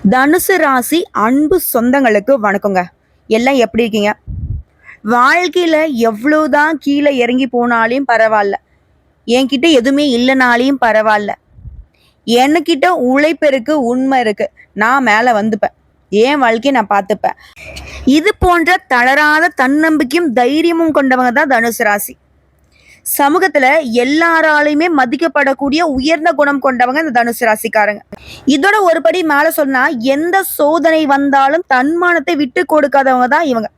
தனுசு ராசி அன்பு சொந்தங்களுக்கு வணக்கங்க. எல்லாம் எப்படி இருக்கீங்க? வாழ்க்கையில எவ்வளவுதான் கீழே இறங்கி போனாலையும் பரவாயில்ல, என்கிட்ட எதுவுமே இல்லைனாலையும் பரவாயில்ல, என்கிட்ட உழைப்பு இருக்கு, உண்மை இருக்கு, நான் மேல வந்துப்பேன், என் வாழ்க்கையை நான் பார்த்துப்பேன். இது போன்ற தளராத தன்னம்பிக்கையும் தைரியமும் கொண்டவங்க தான் தனுசு ராசி. சமூகத்துல எல்லாராலையுமே மதிக்கப்படக்கூடிய உயர்ந்த குணம் கொண்டவங்க இந்த தனுசு ராசிக்காரங்க. இதோட ஒரு படி மேல சொன்னா, எந்த சோதனை வந்தாலும் தன்மானத்தை விட்டு கொடுக்காதவங்க தான் இவங்க.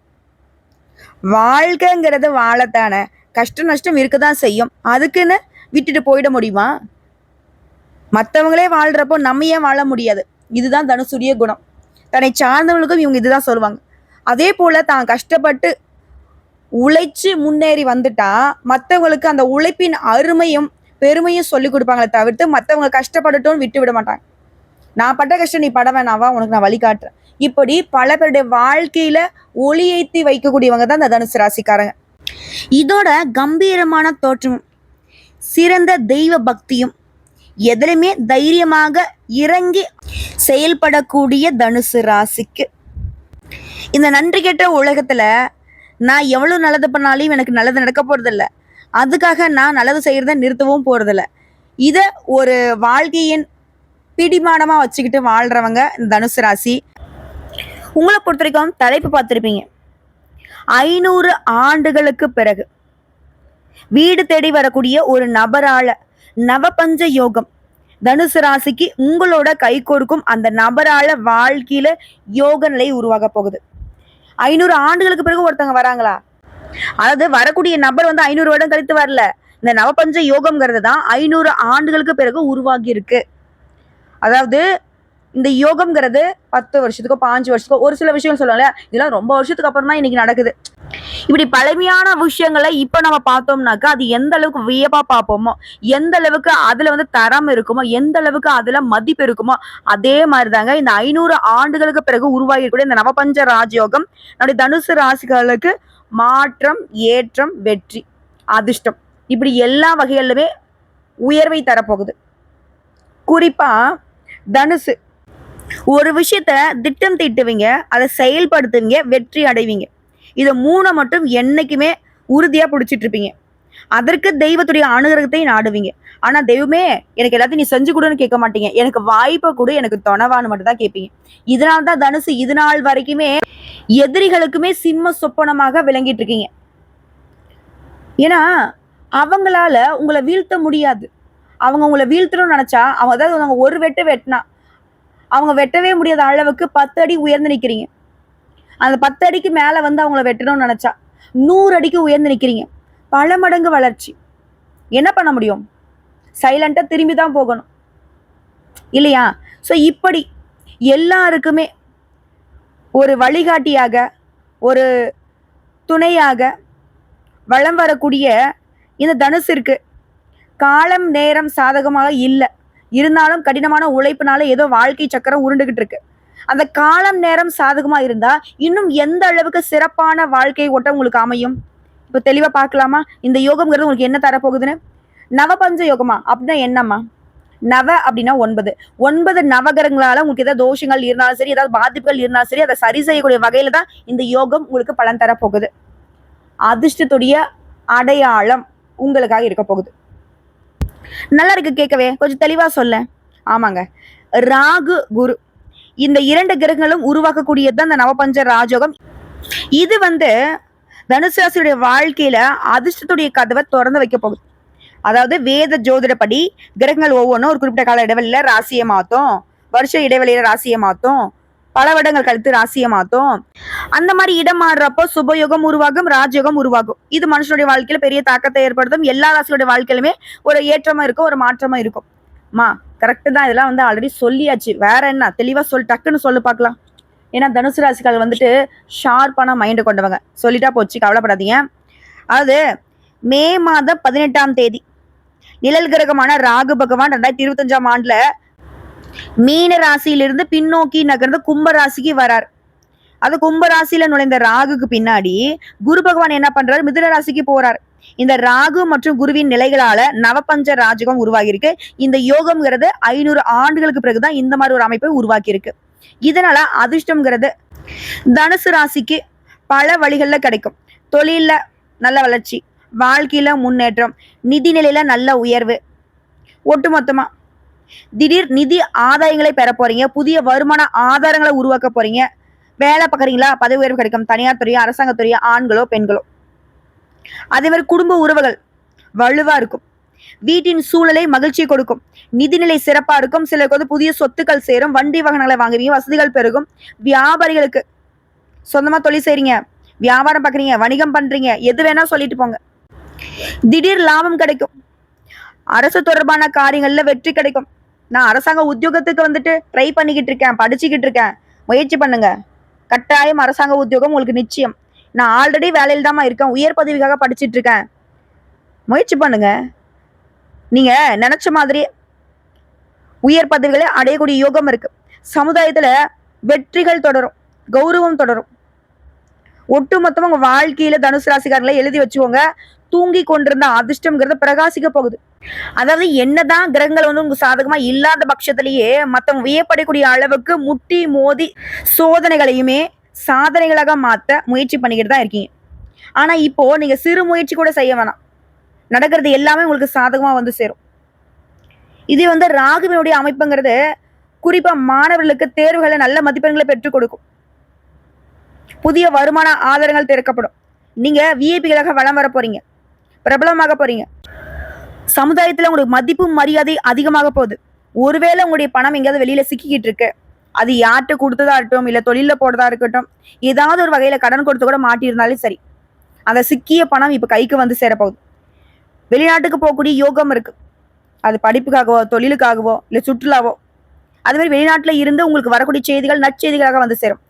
வாழ்க்கைங்கிறது வாழத்தானே, கஷ்டம் நஷ்டம் இருக்கதான் செய்யும், அதுக்குன்னு விட்டுட்டு போயிட முடியுமா? மற்றவங்களே வாழ்றப்போ நம்ம ஏன் வாழ முடியாது? இதுதான் தனுசுடைய குணம். தன்னை சார்ந்தவங்களுக்கும் இவங்க இதுதான் சொல்லுவாங்க. அதே போல தான் கஷ்டப்பட்டு உழைச்சு முன்னேறி வந்துட்டா மற்றவங்களுக்கு அந்த உழைப்பின் அருமையும் பெருமையும் சொல்லி கொடுப்பாங்களே தவிர்த்து மற்றவங்க கஷ்டப்படட்டும் விட்டு விட மாட்டாங்க. நான் பட்ட கஷ்டம் நீ பட வேணாவா, உனக்கு நான் வழிகாட்டுறேன். இப்படி பல பேருடைய வாழ்க்கையில ஒளி ஏற்றி வைக்கக்கூடியவங்க தான் இந்த தனுசு ராசிக்காரங்க. இதோட கம்பீரமான தோற்றமும் சிறந்த தெய்வ பக்தியும் எதிலுமே தைரியமாக இறங்கி செயல்படக்கூடிய தனுசு ராசிக்கு இந்த நன்றி கெட்ட உலகத்துல நான் எவ்வளவு நல்லது பண்ணாலும் எனக்கு நல்லது நடக்க போறதில்ல, அதுக்காக நான் நல்லது செய்யறத நிறுத்தவும் போறதில்ல, இத ஒரு வாழ்க்கையின் பிடிமானமா வச்சுக்கிட்டு வாழ்றவங்க இந்த தனுசு ராசி. உங்களை பொறுத்த வரைக்கும் தலைப்பு பார்த்துருப்பீங்க, 500 ஆண்டுகளுக்கு பிறகு வீடு தேடி வரக்கூடிய ஒரு நபரால நவபஞ்ச யோகம் தனுசு ராசிக்கு உங்களோட கை கொடுக்கும். அந்த நபரால வாழ்க்கையில யோக நிலை உருவாக போகுது. 500 ஆண்டுகளுக்கு பிறகு ஒருத்தவங்க வராங்களா? அதாவது வரக்கூடிய நபர் 500 வருடம் கழித்து வரல, இந்த நவபஞ்ச யோகம்ங்கிறது தான் 500 ஆண்டுகளுக்கு பிறகு உருவாகி இருக்கு. அதாவது இந்த யோகம்ங்கிறது 10 வருஷத்துக்கோ 5 வருஷத்துக்கோ ஒரு சில விஷயம் சொல்லுவாங்க, இதெல்லாம் ரொம்ப வருஷத்துக்கு அப்புறம் தான் இன்னைக்கு நடக்குது. இப்படி பழமையான விஷயங்களை இப்ப நம்ம பார்த்தோம்னாக்கா அது எந்த அளவுக்கு வியப்பா பார்ப்போமோ, எந்த அளவுக்கு அதுல தரம் இருக்குமோ, எந்த அளவுக்கு அதுல மதிப்பு இருக்குமோ, அதே மாதிரிதாங்க இந்த 500 ஆண்டுகளுக்கு பிறகு உருவாகிக்கூடிய இந்த நவபஞ்ச ராஜயோகம் நம்முடைய தனுசு ராசிகளுக்கு மாற்றம், ஏற்றம், வெற்றி, அதிர்ஷ்டம், இப்படி எல்லா வகைகளிலுமே உயர்வை தரப்போகுது. குறிப்பா தனுசு ஒரு விஷயத்த திட்டம் தீட்டுவீங்க, அதை செயல்படுத்துவீங்க, வெற்றி அடைவீங்க. இதை 3 மட்டும் என்னைக்குமே உறுதியா பிடிச்சிட்டு இருப்பீங்க. அதற்கு தெய்வத்துடைய அனுகிரகத்தை நாடுவீங்க. ஆனா தெய்வமே எனக்கு எல்லாத்தையும் நீ செஞ்சு கொடுன்னு கேட்க மாட்டீங்க, எனக்கு வாய்ப்பை கொடு, எனக்கு துணைவான்னு மட்டும் தான் கேட்பீங்க. இதனால்தான் தனுசு இது நாள் வரைக்குமே எதிரிகளுக்குமே சிம்ம சொப்பனமாக விளங்கிட்டு இருக்கீங்க. ஏன்னா அவங்களால உங்களை வீழ்த்த முடியாது. அவங்க உங்களை வீழ்த்தணும்னு நினைச்சா அதாவது அவங்க ஒரு வெட்டு வெட்டினா அவங்க வெட்டவே முடியாத அளவுக்கு 10 அடி உயர்ந்து நிற்கிறீங்க. அந்த 10 அடிக்கு மேல அவங்கள வெட்டணும்னு நினைச்சா 100 அடிக்கு உயர்ந்து நிற்கிறீங்க. பல மடங்கு வளர்ச்சி. என்ன பண்ண முடியும்? சைலண்டா திரும்பி தான் போகணும் இல்லையா? ஸோ இப்படி எல்லாருக்குமே ஒரு வழிகாட்டியாக, ஒரு துணையாக வளம் வரக்கூடிய இந்த தனுசிற்கு காலம் நேரம் சாதகமாக இல்லை, இருந்தாலும் கடினமான உழைப்புனால ஏதோ வாழ்க்கை சக்கரம் உருண்டுகிட்டு இருக்கு. அந்த காலம் நேரம் சாதகமா இருந்தா இன்னும் எந்த அளவுக்கு சிறப்பான வாழ்க்கை ஓட்டம் உங்களுக்கு அமையும்? இப்போ தெளிவா பார்க்கலாமா? இந்த யோகம்ங்கிறது உங்களுக்கு என்ன தரப்போகுதுன்னு. நவபஞ்ச யோகமா அப்படின்னா என்னம்மா? நவ அப்படின்னா 9 நவகிரகங்களால உங்களுக்கு ஏதாவது தோஷங்கள் இருந்தாலும் சரி, ஏதாவது பாதிப்புகள் இருந்தாலும் சரி, அதை சரி செய்யக்கூடிய வகையில தான் இந்த யோகம் உங்களுக்கு பலன் தரப்போகுது. அதிர்ஷ்டத்துடைய அடையாளம் உங்களுக்காக இருக்க போகுது. நல்லா இருக்கு கேட்கவே, கொஞ்சம் தெளிவா சொல்ல. ஆமாங்க, ராகு குரு இந்த 2 கிரகங்களும் உருவாக்கக்கூடியதுதான் இந்த நவபஞ்ச ராஜயோகம். இது தனுசு ராசியுடைய வாழ்க்கையில அதிர்ஷ்டத்துடைய கதவை திறந்து வைக்க போகுது. அதாவது வேத ஜோதிடப்படி கிரகங்கள் ஒவ்வொன்றும் ஒரு குறிப்பிட்ட கால இடைவெளியில ராசியை மாத்தும், வருஷ இடைவெளியில ராசியை மாத்தும், பல வருடங்கள் கழித்து ராசியை மாத்தும். அந்த மாதிரி இடம் மாறுறப்போ சுபயோகம் உருவாகும், ராஜயோகம் உருவாகும். இது மனுஷனுடைய வாழ்க்கையில பெரிய தாக்கத்தை ஏற்படுத்தும். எல்லா ராசியோட வாழ்க்கையிலுமே ஒரு ஏற்றமா இருக்கும், ஒரு மாற்றமா இருக்கும். கரெக்டு தான். இதெல்லாம் ஆல்ரெடி சொல்லியாச்சு, வேற என்ன தெளிவா டக்குன்னு சொல்லு பார்க்கலாம். ஏன்னா தனுசு ராசிகள் ஷார்ப்பான மைண்டு கொண்டவங்க, சொல்லிட்டா போச்சு, கவலைப்படாதீங்க. அதாவது மே மாதம் 18ஆம் தேதி நிழல் கிரகமான ராகு பகவான் 2025ஆம் ஆண்டுல மீன ராசியிலிருந்து பின்னோக்கி நகர்ந்து கும்ப ராசிக்கு வரார். அது கும்ப ராசியில நுழைந்த ராகுக்கு பின்னாடி குரு பகவான் என்ன பண்றாரு? மிதுன ராசிக்கு போறார். இந்த ராகு மற்றும் குருவின் நிலைகளால நவபஞ்ச ராஜகம் உருவாகி இருக்கு. இந்த யோகம்ங்கிறது 500 ஆண்டுகளுக்கு பிறகுதான் இந்த மாதிரி ஒரு அமைப்பை உருவாக்கி இருக்கு. இதனால அதிர்ஷ்டம்ங்கிறது தனுசு ராசிக்கு பல வழிகளில் கிடைக்கும். தொழிலில் நல்ல வளர்ச்சி, வாழ்க்கையில முன்னேற்றம், நிதி நிலையில நல்ல உயர்வு, ஒட்டுமொத்தமா திடீர் நிதி ஆதாயங்களை பெற போறீங்க. புதிய வருமான ஆதாரங்களை உருவாக்க போறீங்க. வேலை பார்க்குறீங்களா, பதவி உயர்வு கிடைக்கும். தனியார் துறையோ அரசாங்க துறையோ, ஆண்களோ பெண்களோ. அதே மாதிரி குடும்ப உறவுகள் வலுவா இருக்கும். வீட்டின் சூழலை மகிழ்ச்சியை கொடுக்கும். நிதிநிலை சிறப்பா இருக்கும். சிலருக்கு வந்து புதிய சொத்துக்கள் சேரும். வண்டி வாகனங்களை வாங்குவீங்க. வசதிகள் பெருகும். வியாபாரிகளுக்கு சொந்தமா தொழில் செய்றீங்க, வியாபாரம் பார்க்குறீங்க, வணிகம் பண்றீங்க, எது வேணா சொல்லிட்டு போங்க, திடீர் லாபம் கிடைக்கும். அரசு தொடர்பான காரியங்கள்ல வெற்றி கிடைக்கும். நான் அரசாங்க உத்தியோகத்துக்கு வந்துட்டு ட்ரை பண்ணிக்கிட்டு இருக்கேன், படிச்சுக்கிட்டு இருக்கேன், முயற்சி பண்ணுங்க. கட்டாயம் அரசாங்க உத்தியோகம் உங்களுக்கு நிச்சயம். நான் ஆல்ரெடி வேலையில் தான் இருக்கேன், உயர் பதவிக்காக படிச்சுட்டு இருக்கேன், முயற்சி பண்ணுங்க. நீங்க நினைச்ச மாதிரி உயர் பதவிகளை அடையக்கூடிய யோகம் இருக்கு. சமுதாயத்துல வெற்றிகள் தொடரும், கௌரவம் தொடரும். ஒட்டுமொத்தமா உங்க வாழ்க்கையில தனுசு ராசிக்காரங்களை எழுதி வச்சுக்கோங்க. தூங்கி கொண்டிருந்த அதிர்ஷ்டம்ங்கிறது பிரகாசிக்க போகுது. அதாவது என்னதான் கிரகங்கள் வந்து உங்க சாதகமா இல்லாத பட்சத்திலேயே மத்தவங்க வியப்படக்கூடிய அளவுக்கு முட்டி மோதி சோதனைகளையுமே சாதனைகளாக மாத்த முயற்சி பண்ணிக்கிட்டு தான் இருக்கீங்க. ஆனா இப்போ நீங்க சிறு முயற்சி கூட செய்ய வேணாம், நடக்கிறது எல்லாமே உங்களுக்கு சாதகமா வந்து சேரும். இது வந்து ராகுவினுடைய அமைப்புங்கிறது குறிப்பா மாணவர்களுக்கு தேர்வுகளை நல்ல மதிப்பெண்களை பெற்றுக் கொடுக்கும். புதிய வருமான ஆதாரங்கள் திறக்கப்படும். நீங்க விஐபிகளாக வளம் வர போறீங்க, பிரபலமாக போறீங்க. சமுதாயத்துல உங்களுக்கு மதிப்பு மரியாதை அதிகமாக போகுது. ஒருவேளை உங்களுடைய பணம் எங்கேயாவது வெளியில சிக்கிக்கிட்டு இருக்கு, அது யார்கிட்ட கொடுத்ததா இருக்கட்டும், இல்ல தொழில போடுறதா இருக்கட்டும், ஏதாவது ஒரு வகையில கடன் கொடுத்து கூட மாட்டியிருந்தாலும் சரி, அந்த சிக்கிய பணம் இப்ப கைக்கு வந்து சேரப்போகுது. வெளிநாட்டுக்கு போகக்கூடிய யோகம் இருக்கு. அது படிப்புக்காகவோ, தொழிலுக்காகவோ, இல்ல சுற்றுலாவோ, அது மாதிரி வெளிநாட்டுல இருந்து உங்களுக்கு வரக்கூடிய செய்திகள் நற்செய்திகளாக வந்து சேரும்.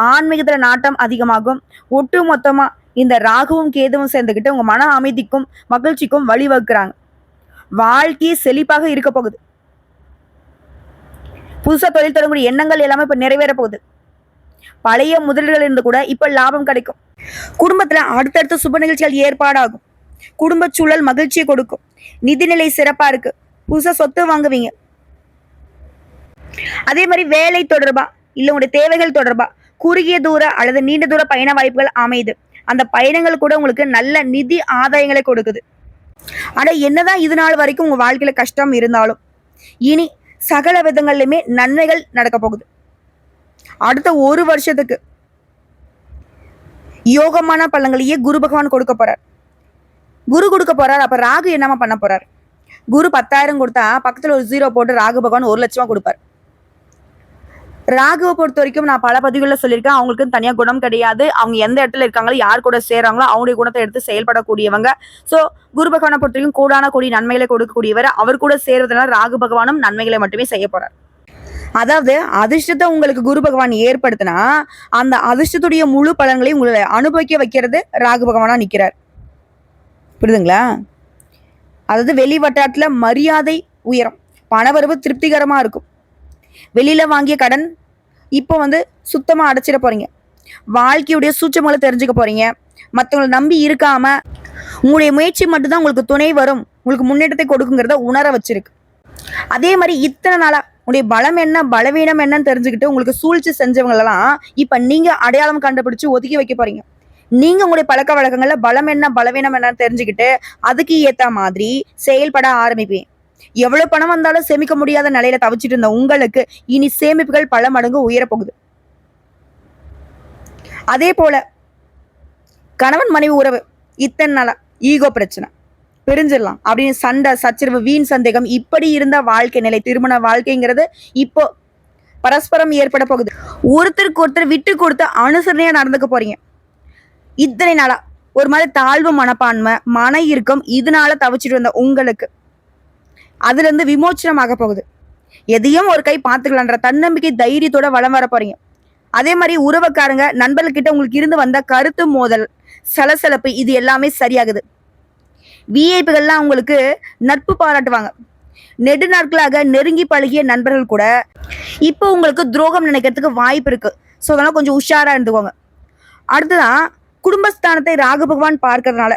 ஆன்மீகத்துல நாட்டம் அதிகமாகும். ஒட்டு மொத்தமா இந்த ராகுவும் கேதுவும் சேர்ந்துக்கிட்டு உங்க மன அமைதிக்கும் மகிழ்ச்சிக்கும் வழிவகுக்கிறாங்க. வாழ்க்கை செழிப்பாக இருக்க போகுது. புதுசா தொழில் தொடங்கக்கூடிய எண்ணங்கள் எல்லாமே இப்ப நிறைவேற போகுது. பழைய முதலீடுகள் இருந்து கூட இப்ப லாபம் கிடைக்கும். குடும்பத்துல அடுத்தடுத்த சுப நிகழ்ச்சிகள் ஏற்பாடாகும். குடும்ப சூழல் மகிழ்ச்சியை கொடுக்கும். நிதிநிலை சிறப்பா இருக்கு. புதுசா சொத்து வாங்குவீங்க. அதே மாதிரி வேலை தொடர்பா இல்ல உங்களுடைய தேவைகள் தொடர்பா குறுகிய தூர அல்லது நீண்ட தூர பயண வாய்ப்புகள் அமையுது. அந்த பயணங்கள் கூட உங்களுக்கு நல்ல நிதி ஆதாயங்களை கொடுக்குது. ஆனா என்னதான் இது நாள் வரைக்கும் உங்க வாழ்க்கையில கஷ்டம் இருந்தாலும் இனி சகல விதங்கள்லயுமே நன்மைகள் நடக்க போகுது. அடுத்த ஒரு வருஷத்துக்கு யோகமான பலன்களையே குரு பகவான் கொடுக்க போறார். குரு கொடுக்க போறார். அப்ப ராகு என்னமா பண்ண போறார்? குரு 10,000 கொடுத்தா பக்கத்துல ஒரு 0 போட்டு ராகு பகவான் 1,00,000 கொடுப்பார். ராகுவை பொறுத்த வரைக்கும் நான் பல பதிவுகளில் சொல்லியிருக்கேன், அவங்களுக்கு தனியாக குணம் கிடையாது. அவங்க எந்த இடத்துல இருக்காங்களோ, யார் கூட சேராங்களோ அவங்களுடைய குணத்தை எடுத்து செயல்படக்கூடியவங்க. ஸோ குரு பகவானை பொறுத்த வரைக்கும் கூடான கூடிய நன்மைகளை கொடுக்கக்கூடியவர். அவர் கூட சேர்றதுனால ராகு பகவானும் நன்மைகளை மட்டுமே செய்ய போறார். அதாவது அதிர்ஷ்டத்தை உங்களுக்கு குரு பகவான் ஏற்படுத்தினா அந்த அதிர்ஷ்டத்துடைய முழு பலன்களையும் உங்களை அனுபவிக்க வைக்கிறது ராகு பகவானா நிற்கிறார். புரியுதுங்களா? அதாவது வெளி வட்டாரத்துல மரியாதை உயரும், பணவரவு திருப்திகரமா இருக்கும். வெளியில வாங்கிய கடன் இப்போ வந்து சுத்தமா அடைச்சிட போறீங்க. வாழ்க்கையுடைய சூட்சமங்களை தெரிஞ்சுக்க போறீங்க. மற்றவங்களை நம்பி இருக்காம உங்களுடைய முயற்சி மட்டும்தான் உங்களுக்கு துணை வரும், உங்களுக்கு முன்னேற்றத்தை கொடுக்குங்கிறத உணர வச்சிருக்கு. அதே மாதிரி இத்தனை நாளா உங்களுடைய பலம் என்ன பலவீனம் என்னன்னு தெரிஞ்சுக்கிட்டு உங்களுக்கு சூழ்ச்சி செஞ்சவங்களெல்லாம் இப்ப நீங்க அடையாளம் கண்டுபிடிச்சு ஒதுக்கி வைக்க போறீங்க. நீங்க உங்களுடைய பழக்க வழக்கங்கள்ல பலம் என்ன பலவீனம் என்னன்னு தெரிஞ்சுக்கிட்டு அதுக்கு ஏத்த மாதிரி செயல்பட ஆரம்பிப்பீங்க. எவ்வளவு பணம் வந்தாலும் சேமிக்க முடியாத நிலையில தவிச்சிட்டு இருந்த உங்களுக்கு இனி சேமிப்புகள் பல மடங்கு உயரப்போகுது. அதே போல கணவன் மனைவி உறவு இத்தனை நாளா ஈகோ பிரச்சனை, பிரிஞ்சிடலாம் அப்படின்னு சண்டை சச்சரவு வீண் சந்தேகம் இப்படி இருந்த வாழ்க்கை நிலை, திருமண வாழ்க்கைங்கிறது இப்போ பரஸ்பரம் ஏற்பட போகுது. ஒருத்தருக்கு ஒருத்தர் விட்டு கொடுத்து அனுசரணையா நடந்துக்க போறீங்க. இத்தனை நாளா ஒரு மாதிரி தாழ்வு மனப்பான்மை மன இறுக்கம் இதனால தவிச்சிட்டு இருந்த உங்களுக்கு அதுல இருந்து விமோச்சனமாக போகுது. எதையும் ஒரு கை பார்த்துக்கலான்ற தன்னம்பிக்கை தைரியத்தோட வளம் வர போறீங்க. அதே மாதிரி உறவுக்காரங்க நண்பர்கிட்ட உங்களுக்கு இருந்து வந்த கருத்து மோதல் சலசலப்பு இது எல்லாமே சரியாகுது. விஐபிகள்லாம் உங்களுக்கு நட்பு பாராட்டுவாங்க. நெடு நாட்களாக நெருங்கி பழகிய நண்பர்கள் கூட இப்போ உங்களுக்கு துரோகம் நினைக்கிறதுக்கு வாய்ப்பு இருக்கு. ஸோ அதெல்லாம் கொஞ்சம் உஷாரா இருந்துக்கோங்க. அடுத்ததான் குடும்பஸ்தானத்தை ராகு பகவான் பார்க்கறதுனால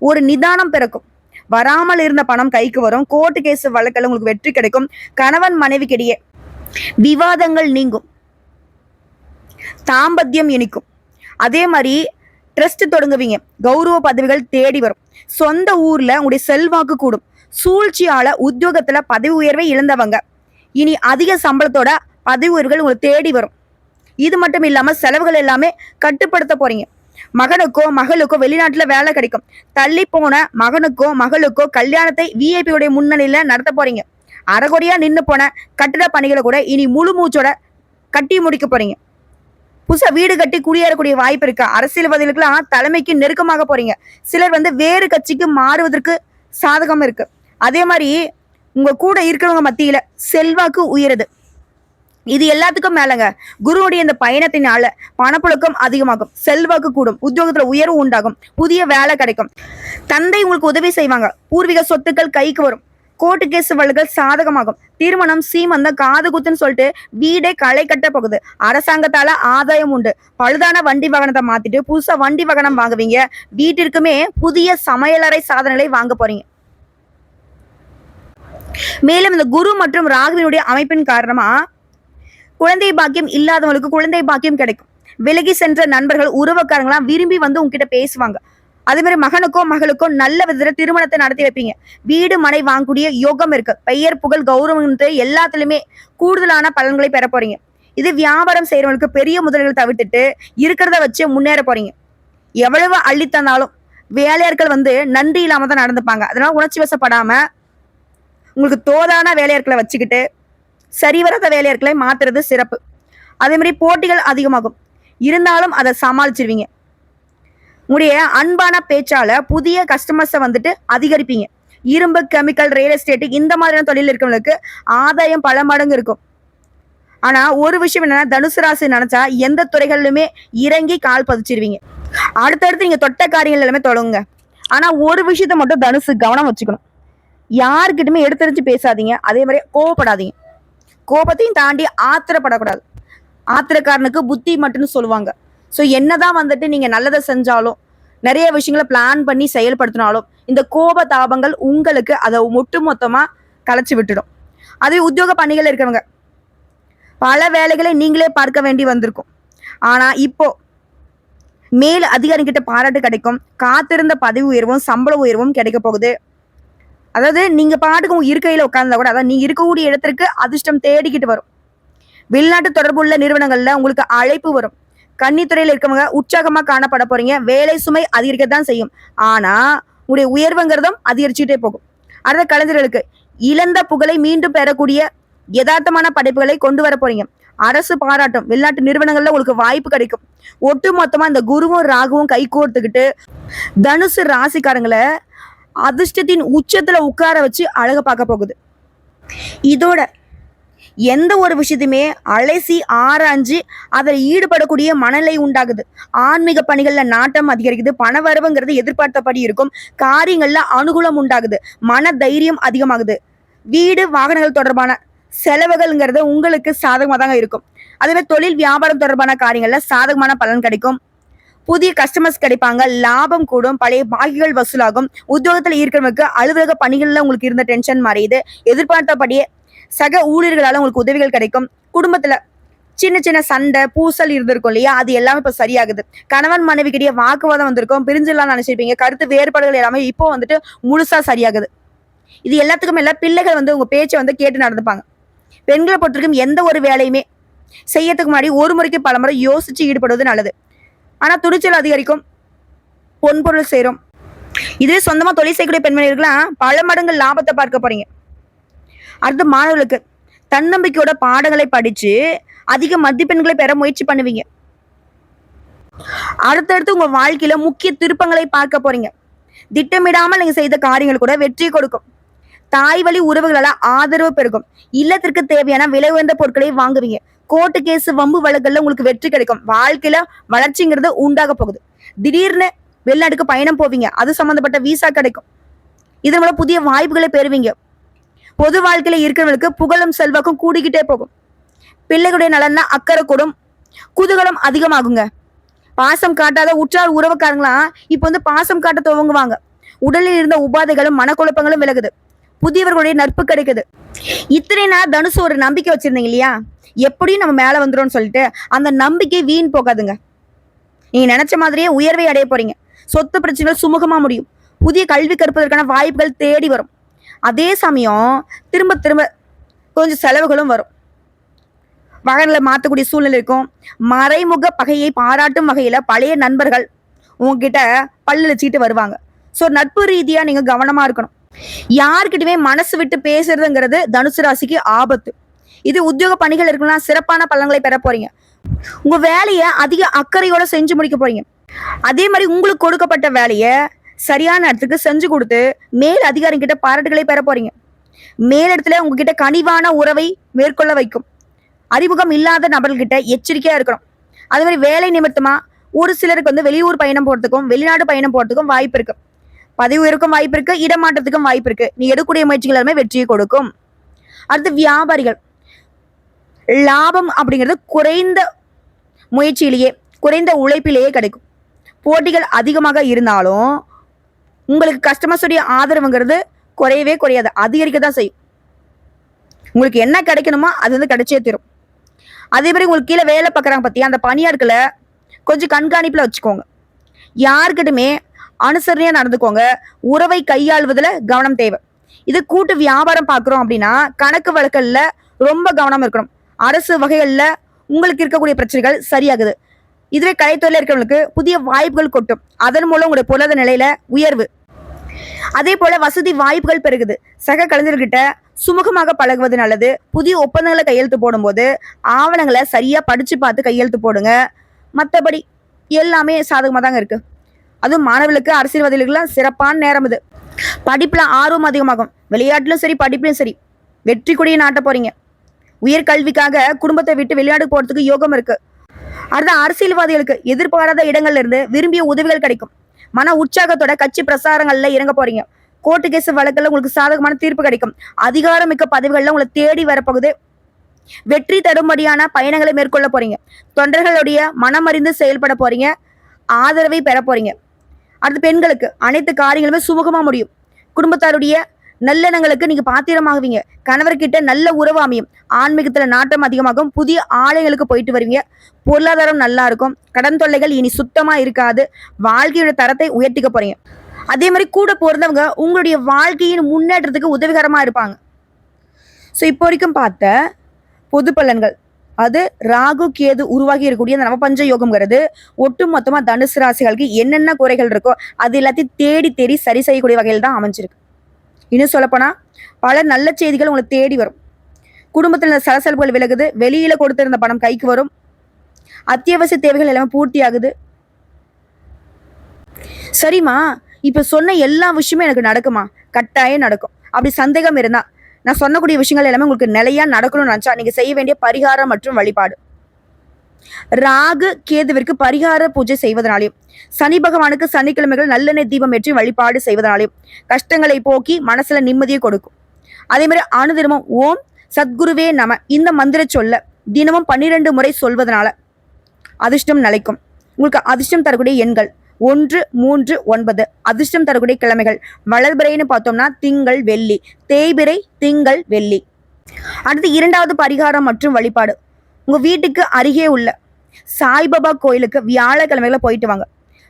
ஒரு நிதானம் பிறக்கும். வராமல் இருந்த பணம் கைக்கு வரும். கோர்ட்டு கேஸ் வழக்கில் உங்களுக்கு வெற்றி கிடைக்கும். கணவன் மனைவிக்கிடையே விவாதங்கள் நீங்கும். தாம்பத்தியம் இனிக்கும். அதே மாதிரி ட்ரஸ்ட் தொடங்குவீங்க, கௌரவ பதவிகள் தேடி வரும். சொந்த ஊர்ல உங்களுடைய செல்வாக்கு கூடும். சூழ்ச்சியால உத்தியோகத்துல பதவி உயர்வை இழந்தவங்க இனி அதிக சம்பளத்தோட பதவி உயர்வுகள் உங்களுக்கு தேடி வரும். இது மட்டும் இல்லாம செலவுகள் எல்லாமே கட்டுப்படுத்த போறீங்க. மகனுக்கோ மகளுக்கோ வெளிநாட்டுல வேலை கிடைக்கும். தள்ளி போன மகனுக்கோ மகளுக்கோ கல்யாணத்தை விஐபியோடைய முன்னணியில நடத்த போறீங்க. அறகுறையா நின்று போன கட்டிட பணிகளை கூட இனி முழு மூச்சோட கட்டி முடிக்க போறீங்க. புதுசா வீடு கட்டி குடியேறக்கூடிய வாய்ப்பு இருக்கு. அரசியல்வாதிகளுக்கெல்லாம் தலைமைக்கு நெருக்கமாக போறீங்க. சிலர் வேறு கட்சிக்கு மாறுவதற்கு சாதகம் இருக்கு. அதே மாதிரி உங்க கூட இருக்கிறவங்க மத்தியில செல்வாக்கு உயருது. இது எல்லாத்துக்கும் மேலங்க, குருவுடைய இந்த பயணத்தினால பணப்புழக்கம் அதிகமாகும், செல்வாக்கு கூடும், உத்தியோகத்துல உயர்வு உண்டாகும், புதிய வேலை கிடைக்கும், தந்தை உங்களுக்கு உதவி செய்வாங்க, பூர்வீக சொத்துக்கள் கைக்கு வரும், கோர்ட்டு கேஸ் வழக்குகள் சாதகமாகும், திருமணம் சீமந்தம் காது குத்துன்னு சொல்லிட்டு வீடே களை கட்ட போகுது, அரசாங்கத்தால ஆதாயம் உண்டு, பழுதான வண்டி வாகனத்தை மாத்திட்டு புதுசா வண்டி வாகனம் வாங்குவீங்க, வீட்டிற்குமே புதிய சமையலறை சாதனைகளை வாங்க போறீங்க. மேலும் இந்த குரு மற்றும் ராகுவினுடைய அமைப்பின் காரணமா குழந்தை பாக்கியம் இல்லாதவங்களுக்கு குழந்தை பாக்கியம் கிடைக்கும். விலகி சென்ற நண்பர்கள் உறவுக்காரங்களாம் விரும்பி உங்ககிட்ட பேசுவாங்க. அதே மாதிரி மகனுக்கோ மகளுக்கோ நல்ல விதத்துல திருமணத்தை நடத்தி வைப்பீங்க. வீடு மனை வாங்கக்கூடிய யோகம் இருக்கு. பெயர் புகழ் கௌரவம் எல்லாத்துலயுமே கூடுதலான பலன்களை பெற போறீங்க. இது வியாபாரம் செய்யறவங்களுக்கு பெரிய முதல்கள் தவிர்த்துட்டு இருக்கிறத வச்சு முன்னேற போறீங்க. எவ்வளவு அள்ளி தந்தாலும் வேலையாட்கள் நன்றி இல்லாம தான் நடந்துப்பாங்க. அதனால உணர்ச்சி வசப்படாம உங்களுக்கு தோதான வேலையாட்களை வச்சுக்கிட்டு சரிவராத வேலையாட்களை மாத்துறது சிறப்பு. அதே மாதிரி போட்டிகள் அதிகமாகும், இருந்தாலும் அதை சமாளிச்சிருவீங்க. உங்களுடைய அன்பான பேச்சால புதிய கஸ்டமர்ஸை அதிகரிப்பீங்க. இரும்பு, கெமிக்கல், ரியல் எஸ்டேட் இந்த மாதிரியான தொழில் இருக்கிறவங்களுக்கு ஆதாயம் பல மடங்கு இருக்கும். ஆனா ஒரு விஷயம் என்னன்னா, தனுசு ராசி நினைச்சா எந்த துறைகளிலுமே இறங்கி கால் பதிச்சிருவீங்க. அடுத்தடுத்து நீங்க தொட்ட காரியங்கள் எல்லாமே தொடங்குங்க. ஆனா ஒரு விஷயத்த மட்டும் தனுசு கவனம் வச்சுக்கணும், யாருக்கிட்டுமே எடுத்தறிஞ்சு பேசாதீங்க. அதே மாதிரி கோவப்படாதீங்க. கோபத்தையும் தாண்டி ஆத்திரப்படக்கூடாது. ஆத்திரக்காரனுக்கு புத்தி மட்டும்னு சொல்லுவாங்க. ஸோ என்னதான் நீங்க நல்லதை செஞ்சாலும் நிறைய விஷயங்களை பிளான் பண்ணி செயல்படுத்தினாலும் இந்த கோப தாபங்கள் உங்களுக்கு அதை ஒட்டு மொத்தமா கலைச்சு விட்டுடும். அதே உத்தியோக பணிகள் இருக்கிறவங்க பல வேலைகளை நீங்களே பார்க்க வேண்டி வந்திருக்கும். ஆனா இப்போ மேல் அதிகாரிகிட்ட பாராட்டு கிடைக்கும். காத்திருந்த பதவி உயர்வும் சம்பள உயர்வும் கிடைக்க போகுது. அதாவது நீங்க பாட்டுக்கு இருக்கையில உட்கார்ந்தா கூட, அதாவது நீங்க இருக்கக்கூடிய இடத்திற்கு அதிர்ஷ்டம் தேடிக்கிட்டு வரும். வெளிநாட்டு தொடர்புள்ள நிறுவனங்கள்ல உங்களுக்கு அழைப்பு வரும். கன்னித்துறையில இருக்கவங்க உற்சாகமா காணப்பட போறீங்க. வேலை சுமை அதிகரிக்கத்தான் செய்யும், ஆனா உங்களுடைய உயர்வுங்கிறதும் அதிகரிச்சுட்டே போகும். அடுத்த கலைஞர்களுக்கு இழந்த புகழை மீண்டும் பெறக்கூடிய யதார்த்தமான படைப்புகளை கொண்டு வர போறீங்க. அரசு பாராட்டும். வெளிநாட்டு நிறுவனங்கள்ல உங்களுக்கு வாய்ப்பு கிடைக்கும். ஒட்டு மொத்தமா இந்த குருவும் ராகுவும் கை கோர்த்துக்கிட்டு தனுசு ராசிக்காரங்களை அதிர்ஷ்டத்தின் உச்சத்துல உட்கார வச்சு அழக பார்க்க போகுது. இதோட எந்த ஒரு விஷயத்தையுமே அலசி ஆராய்ஞ்சு அதில் ஈடுபடக்கூடிய மனநிலை உண்டாகுது. ஆன்மீக பணிகள்ல நாட்டம் அதிகரிக்குது. பண வரவுங்கிறது எதிர்பார்த்தபடி இருக்கும். காரியங்கள்ல அனுகூலம் உண்டாகுது. மன தைரியம் அதிகமாகுது. வீடு வாகனங்கள் தொடர்பான செலவுகள்ங்கிறது உங்களுக்கு சாதகமாக தாங்க இருக்கும். அதுவே தொழில் வியாபாரம் தொடர்பான காரியங்கள்ல சாதகமான பலன் கிடைக்கும். புதிய கஸ்டமர்ஸ் கிடைப்பாங்க. லாபம் கூடும். பழைய பாக்கிகள் வசூலாகும். உத்தியோகத்துல இருக்கிறவங்களுக்கு அலுவலக பணிகள்ல உங்களுக்கு இருந்த டென்ஷன் மறையுது. எதிர்பார்த்தபடியே சக ஊழியர்களால உங்களுக்கு உதவிகள் கிடைக்கும். குடும்பத்துல சின்ன சின்ன சண்டை பூசல் இருந்திருக்கும் இல்லையா, அது எல்லாமே இப்ப சரியாகுது. கணவன் மனைவி கிட்டே வாக்குவாதம் வந்திருக்கும். பிரிஞ்சிடலாம் நினைச்சிருப்பீங்க. கருத்து வேறுபாடுகள் எல்லாமே இப்போ முழுசா சரியாகுது. இது எல்லாத்துக்கும் எல்லாம் பிள்ளைகள் உங்க பேச்சை கேட்டு நடந்துப்பாங்க. பெண்களை பொறுத்திருக்கும் எந்த ஒரு வேலையுமே செய்யறதுக்கு முன்னாடி ஒரு முறைக்கு பல முறை யோசிச்சு ஈடுபடுவது நல்லது. ஆனா துணிச்சல் அதிகரிக்கும். பொன்பொருள் சேரும். இதுவே சொந்தமா தொழில் செய்யக்கூடிய பெண்மணிகள்லாம் பல மடங்கு லாபத்தை பார்க்க போறீங்க. அடுத்து மாணவர்களுக்கு தன்னம்பிக்கையோட பாடங்களை படிச்சு அதிக மதிப்பெண்களை பெற முயற்சி பண்ணுவீங்க. அடுத்தடுத்து உங்க வாழ்க்கையில முக்கிய திருப்பங்களை பார்க்க போறீங்க. திட்டமிடாமல் நீங்க செய்த காரியங்கள் கூட வெற்றி கொடுக்கும். தாய் வழி உறவுகளால ஆதரவு பெருகும். இல்லத்திற்கு தேவையான விலை உயர்ந்த பொருட்களை வாங்குவீங்க. கோர்ட்டு கேஸ் வம்பு வழக்குல உங்களுக்கு வெற்றி கிடைக்கும். வாழ்க்கையில வளர்ச்சிங்கிறது உண்டாக போகுது. திடீர்னு வெளிநாட்டுக்கு பயணம் போவீங்க. அது சம்பந்தப்பட்ட விசா கிடைக்கும். இதன் மூலம் புதிய வாய்ப்புகளை பெறுவீங்க. பொது வாழ்க்கையில இருக்கிறவங்களுக்கு புகழும் செல்வாக்கும் கூடிக்கிட்டே போகும். பிள்ளைகளுடைய நலன்னா அக்கறை கூடும். குதூகலம் அதிகமாகுங்க. பாசம் காட்டாத உற்றார் உறவுக்காரங்களாம் இப்ப பாசம் காட்ட துவங்குவாங்க. உடலில் இருந்த உபாதைகளும் மனக்குழப்பங்களும் விலகுது. புதியவர்களுடைய நட்பு கிடைக்குது. இத்தனை நாள் தனுசு ஒரு நம்பிக்கை வச்சிருந்தீங்க இல்லையா, எப்படியும் நம்ம மேல வந்துடும் சொல்லிட்டு அந்த நம்பிக்கை வீண் போகாதுங்க. நீங்க நினைச்ச மாதிரியே உயர்வை அடைய போறீங்க. சொத்து பிரச்சனைகள் சுமூகமா முடியும். புதிய கல்வி கற்பதற்கான வாய்ப்புகள் தேடி வரும். அதே சமயம் திரும்ப திரும்ப கொஞ்சம் செலவுகளும் வரும். வகைகளை மாற்றக்கூடிய சூழ்நிலை இருக்கும். மறைமுக பகையை பாராட்டும் வகையில பழைய நண்பர்கள் உங்ககிட்ட பல்லு வச்சுக்கிட்டு வருவாங்க. ஸோ நட்பு ரீதியா நீங்க கவனமா இருக்கணும். யாருக்கிட்டயுமே மனசு விட்டு பேசுறதுங்கிறது தனுசு ராசிக்கு ஆபத்து. இது உத்தியோக பணிகள் இருக்குன்னா சிறப்பான பலன்களை பெற போறீங்க. உங்க வேலையை அதிக அக்கறையோட செஞ்சு முடிக்க போறீங்க. அதே மாதிரி உங்களுக்கு கொடுக்கப்பட்ட வேலையை சரியான இடத்துக்கு செஞ்சு கொடுத்து மேல் அதிகாரி கிட்ட பாராட்டுகளை பெற போறீங்க. மேலிடத்துல உங்ககிட்ட கனிவான உறவை மேற்கொள்ள வைக்கும். அறிமுகம் இல்லாத நபர்கிட்ட எச்சரிக்கையா இருக்கணும். அதே மாதிரி வேலை நிமித்தமா ஒரு சிலருக்கு வெளியூர் பயணம் போறதுக்கும் வெளிநாடு பயணம் போறதுக்கும் வாய்ப்பு இருக்கு. பதவி உயர்வுக்கும் வாய்ப்பு இருக்கு, இடமாற்றத்துக்கும் வாய்ப்பு இருக்கு. நீ எடுக்கக்கூடிய முயற்சிகள் எல்லாமே வெற்றியை கொடுக்கும். அடுத்து வியாபாரிகள், லாபம் அப்படிங்கிறது குறைந்த முயற்சியிலேயே குறைந்த உழைப்பிலேயே கிடைக்கும். போட்டிகள் அதிகமாக இருந்தாலும் உங்களுக்கு கஸ்டமர்ஸுடைய ஆதரவுங்கிறது குறையவே குறையாது, அதிகரிக்க தான் செய்யும். உங்களுக்கு என்ன கிடைக்கணுமோ அது கிடைச்சே தரும். அதே மாதிரி உங்களுக்கு கீழே வேலை பார்க்குறாங்க பத்தி அந்த பணியாட்களை கொஞ்சம் கண்காணிப்புல வச்சுக்கோங்க. யாருக்கிட்டுமே அனுசரணையா நடந்துக்கோங்க. உறவை கையாள்வதில் கவனம் தேவை. இது கூட்டு வியாபாரம் பார்க்குறோம் அப்படின்னா கணக்கு வழக்கல்ல ரொம்ப கவனம் இருக்கணும். அரசு வகைகள்ல உங்களுக்கு இருக்கக்கூடிய பிரச்சனைகள் சரியாகுது. இதுவே கலைத்துறையில இருக்கிறவங்களுக்கு புதிய வாய்ப்புகள் கொட்டும். அதன் மூலம் உங்களுடைய பொருளாதார நிலையில உயர்வு. அதே போல வசதி வாய்ப்புகள் பெருகுது. சக கலைஞர்கிட்ட சுமூகமாக பழகுவது நல்லது. புதிய ஒப்பந்தங்களை கையெழுத்து போடும்போது ஆவணங்களை சரியா படிச்சு பார்த்து கையெழுத்து போடுங்க. மற்றபடி எல்லாமே சாதகமாக தாங்க இருக்கு. அதுவும் மாணவர்களுக்கு அரசியல்வாதிகளுக்குலாம் சிறப்பான நேரம் இது. படிப்புல ஆர்வம் அதிகமாகும். விளையாட்டுலும் சரி படிப்புலையும் சரி வெற்றி கொடியை நாட்ட போறீங்க. உயர்கல்விக்காக குடும்பத்தை விட்டு வெளிநாடு போறதுக்கு யோகம் இருக்கு. அடுத்த அரசியல்வாதிகளுக்கு எதிர்பாராத இடங்கள்ல இருந்து விரும்பிய உதவிகள் கிடைக்கும். மன உற்சாகத்தோட கட்சி பிரசாரங்கள்ல இறங்க போறீங்க. கோர்ட்டு கேஸ் வழக்குல உங்களுக்கு சாதகமான தீர்ப்பு கிடைக்கும். அதிகாரமிக்க பதவிகள்ல உங்களை தேடி வரப்போகுது. வெற்றி தரும்படியான பயணங்களை மேற்கொள்ள போறீங்க. தொண்டர்களுடைய மனம் அறிந்து செயல்பட போறீங்க. ஆதரவை பெற போறீங்க. அடுத்து பெண்களுக்கு அனைத்து காரியங்களுமே சுமூகமா முடியும். குடும்பத்தாருடைய நல்லெண்ணங்களுக்கு நீங்க பாத்திரமாகுவீங்க. கணவர்கிட்ட நல்ல உறவு அமையும். ஆன்மீகத்துல நாட்டம் அதிகமாகும். புதிய ஆலயங்களுக்கு போயிட்டு வருவீங்க. பொருளாதாரம் நல்லா இருக்கும். கடன் தொல்லைகள் இனி சுத்தமா இருக்காது. வாழ்க்கையோட தரத்தை உயர்த்திக்க போறீங்க. அதே மாதிரி கூட போறதவங்க உங்களுடைய வாழ்க்கையின் முன்னேற்றத்துக்கு உதவிகரமா இருப்பாங்க. ஸோ இப்போ வரைக்கும் பார்த்த பொது பலன்கள், அது ராகு கேது உருவாகி இருக்கக்கூடிய அந்த நவபஞ்ச யோகம்ங்கிறது ஒட்டு மொத்தமா தனுசு ராசிகளுக்கு என்னென்ன குறைகள் இருக்கோ அது எல்லாத்தையும் தேடி தேடி சரி செய்யக்கூடிய வகையில் தான் அமைஞ்சிருக்கு. இன்னும் சொல்லப்போனா பல நல்ல செய்திகள் உங்களை தேடி வரும். குடும்பத்தில் சலசலப்புகள் விலகுது. வெளியில கொடுத்திருந்த பணம் கைக்கு வரும். அத்தியாவசிய தேவைகள் எல்லாமே பூர்த்தி ஆகுது. சரிம்மா, இப்ப சொன்ன எல்லா விஷயமும் எனக்கு நடக்குமா? கட்டாயம் நடக்கும். அப்படி சந்தேகம் இருந்தா நான் சொன்னக்கூடிய விஷயங்கள் எல்லாமே உங்களுக்கு நிலையா நடக்கணும்னு நினைச்சா நீங்க செய்ய வேண்டிய பரிகாரம் மற்றும் வழிபாடு, ராகு கேதுவிற்கு பரிகார பூஜை செய்வதனாலையும், சனி பகவானுக்கு சனிக்கிழமைகள் நல்லெண்ணெய் தீபம் ஏற்றி வழிபாடு செய்வதனாலையும் கஷ்டங்களை போக்கி மனசுல நிம்மதியை கொடுக்கும். அதே மாதிரி அனுதினமும் ஓம் சத்குருவே நம இந்த மந்திர சொல்ல தினமும் 12 முறை சொல்வதனால அதிர்ஷ்டம் நிலைக்கும். உங்களுக்கு அதிர்ஷ்டம் தரக்கூடிய எண்கள் 1, 3, 9. அதிர்ஷ்டம் தரக்கூடிய கிழமைகள் வளர்பிறைன்னு பார்த்தோம்னா திங்கள் வெள்ளி, தேய்பிறை திங்கள் வெள்ளி. அடுத்து 2வது பரிகாரம் மற்றும் வழிபாடு, உங்க வீட்டுக்கு அருகே உள்ள சாய்பாபா கோயிலுக்கு வியாழக்கிழமைகளை போயிட்டு வாங்க.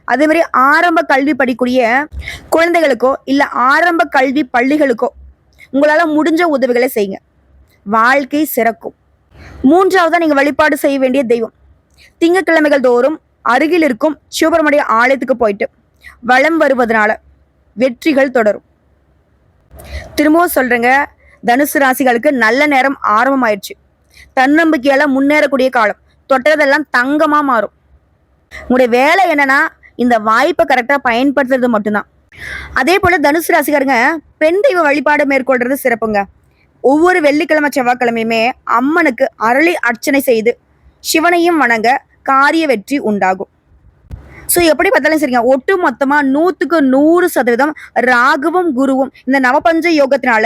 அதே மாதிரி ஆரம்ப கல்வி படிக்கூடிய குழந்தைகளுக்கோ இல்ல ஆரம்ப கல்வி பள்ளிகளுக்கோ உங்களால முடிஞ்ச உதவிகளை செய்யுங்க. வாழ்க்கை சிறக்கும். 3வதா நீங்க வழிபாடு செய்ய வேண்டிய தெய்வம், திங்கட்கிழமைகள் தோறும் அருகில் இருக்கும் சிவபெருமானுடைய ஆலயத்துக்கு போயிட்டு வலம் வருவதனால வெற்றிகள் தொடரும். திரும்பவும் சொல்றேங்க, தனுசு ராசிகளுக்கு நல்ல நேரம் ஆரம்பமாயிடுச்சு. தன்னம்பிக்கையால முன்னேறக்கூடிய காலம். தொட்டதெல்லாம் தங்கமா மாறும். உங்களுடைய வேலை என்னன்னா இந்த வாய்ப்பை கரெக்டா பயன்படுத்துறது மட்டும்தான். அதே போல தனுசு ராசிக்காரங்க பெண் தெய்வ வழிபாடு மேற்கொள்றது சிறப்புங்க. ஒவ்வொரு வெள்ளிக்கிழமை செவ்வாய்க்கிழமையுமே அம்மனுக்கு அரளி அர்ச்சனை செய்து சிவனையும் வணங்க காரிய வெற்றி உண்டாகும். ஸோ எப்படி பார்த்தாலும் சரிங்க, ஒட்டு மொத்தமா 100க்கு 100% ராகுவும் குருவும் இந்த நவபஞ்ச யோகத்தினால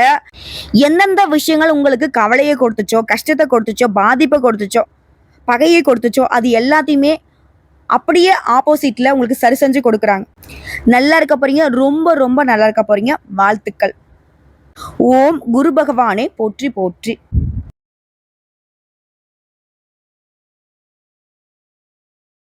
எந்தெந்த விஷயங்கள் உங்களுக்கு கவலையை கொடுத்துச்சோ, கஷ்டத்தை கொடுத்துச்சோ, பாதிப்பை கொடுத்துச்சோ, பகையை கொடுத்துச்சோ, அது எல்லாத்தையுமே அப்படியே ஆப்போசிட்ல உங்களுக்கு சரி செஞ்சு கொடுக்குறாங்க. நல்லா இருக்க போறீங்க. ரொம்ப ரொம்ப நல்லா இருக்க போறீங்க. வாழ்த்துக்கள். ஓம் குரு பகவானே போற்றி போற்றி.